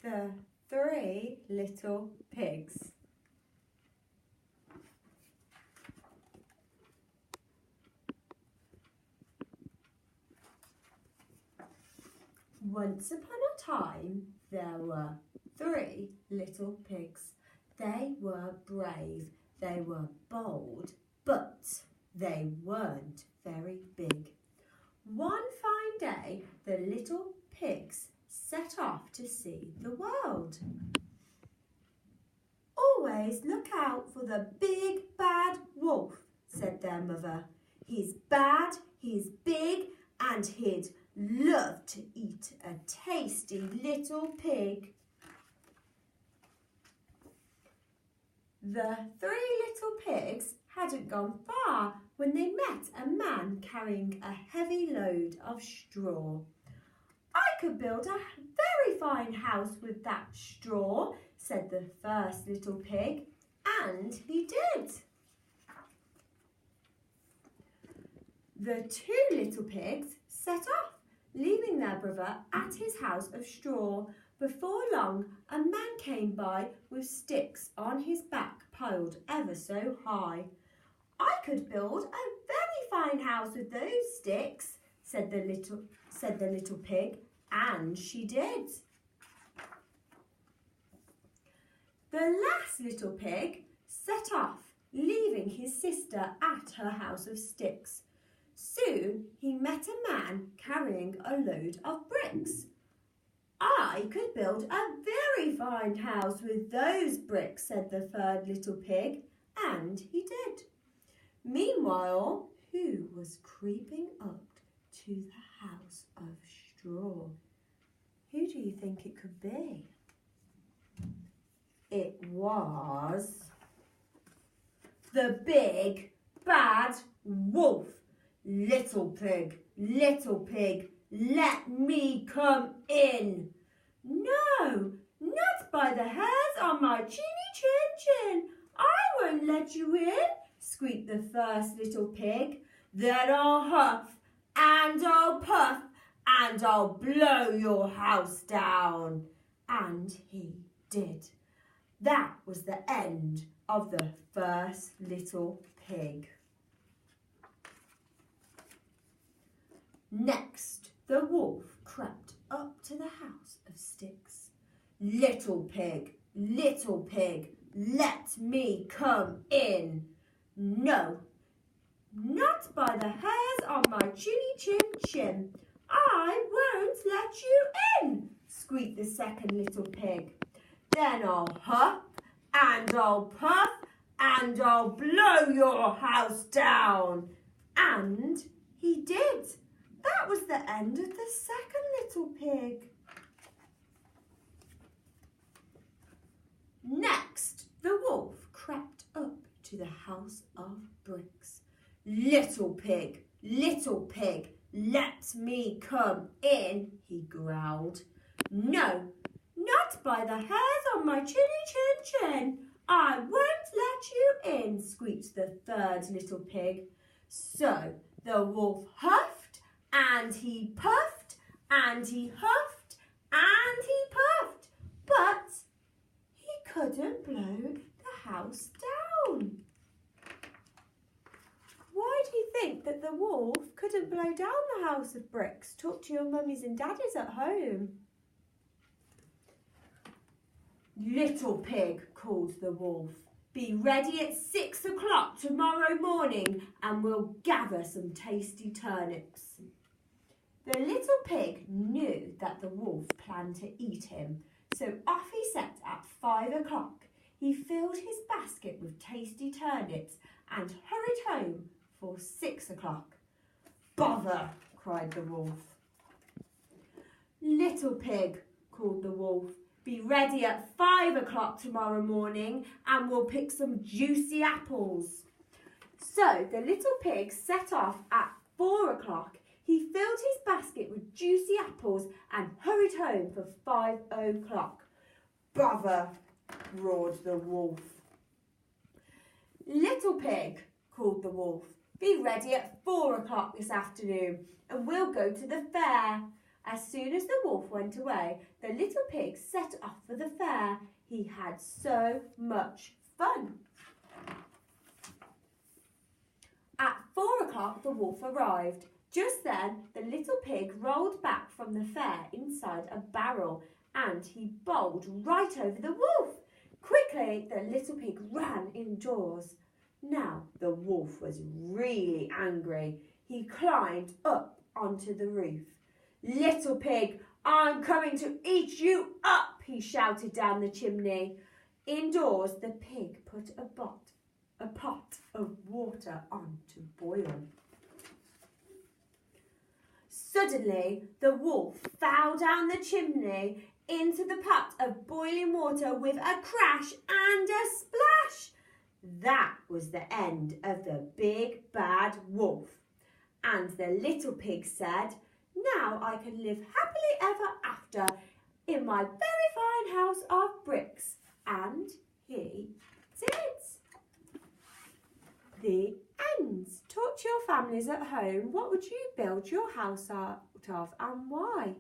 The Three Little Pigs. Once upon a time, there were 3 little pigs. They were brave, they were bold, but they weren't very big. One fine day, the little pigs set off to see the world. Always look out for the big bad wolf, said their mother. He's bad, he's big, and he'd love to eat a tasty little pig. The 3 little pigs hadn't gone far when they met a man carrying a heavy load of straw. I could build a very fine house with that straw, said the first little pig, and he did. The 2 little pigs set off, leaving their brother at his house of straw. Before long, a man came by with sticks on his back piled ever so high. I could build a very fine house with those sticks, said the little pig, and she did. The last little pig set off, leaving his sister at her house of sticks. Soon he met a man carrying a load of bricks. I could build a very fine house with those bricks, said the third little pig, and he did. Meanwhile, who was creeping up to the house of straw? Who do you think it could be? It was the big bad wolf. Little pig, let me come in. No, not by the hairs on my chinny chin. I won't let you in, squeaked the first little pig. Then I'll huff and I'll puff and I'll blow your house down. And he did. That was the end of the first little pig. Next, the wolf crept up to the house of sticks. Little pig, let me come in. No, not by the hairs on my chinny chin. I won't let you in, squeaked the second little pig. Then I'll huff and I'll puff and I'll blow your house down. And he did. That was the end of the second little pig. Next, the wolf crept up to the house of bricks. Little pig, let me come in, he growled. No, not by the hairs on my chinny chin. I won't let you in, squeaked the third little pig. So the wolf huffed and he puffed and he huffed and he puffed, but he couldn't blow the house down. Why do you think that the wolf couldn't blow down the house of bricks? Talk to your mummies and daddies at home. Little pig, called the wolf, be ready at 6 o'clock tomorrow morning and we'll gather some tasty turnips. The little pig knew that the wolf planned to eat him, so off he set at 5 o'clock. He filled his basket with tasty turnips and hurried home for 6 o'clock. Bother, cried the wolf. Little pig, called the wolf, be ready at 5 o'clock tomorrow morning and we'll pick some juicy apples. So the little pig set off at 4 o'clock. He filled his basket with juicy apples and hurried home for 5 o'clock. Bother, roared the wolf. Little pig, called the wolf, be ready at 4 o'clock this afternoon and we'll go to the fair. As soon as the wolf went away, the little pig set off the fair. He had so much fun. At 4 o'clock, the wolf arrived. Just then, the little pig rolled back from the fair inside a barrel, and he bowled right over the wolf. Quickly, the little pig ran indoors. Now, the wolf was really angry. He climbed up onto the roof. "Little pig, I'm coming to eat you up," he shouted down the chimney. Indoors, the pig put a pot of water on to boil. Suddenly, the wolf fell down the chimney into the pot of boiling water with a crash and a splash. That was the end of the big bad wolf. And the little pig said, "Now I can live happily ever after in my very fine house of bricks." And he did. The end. Talk to your families at home. What would you build your house out of and why?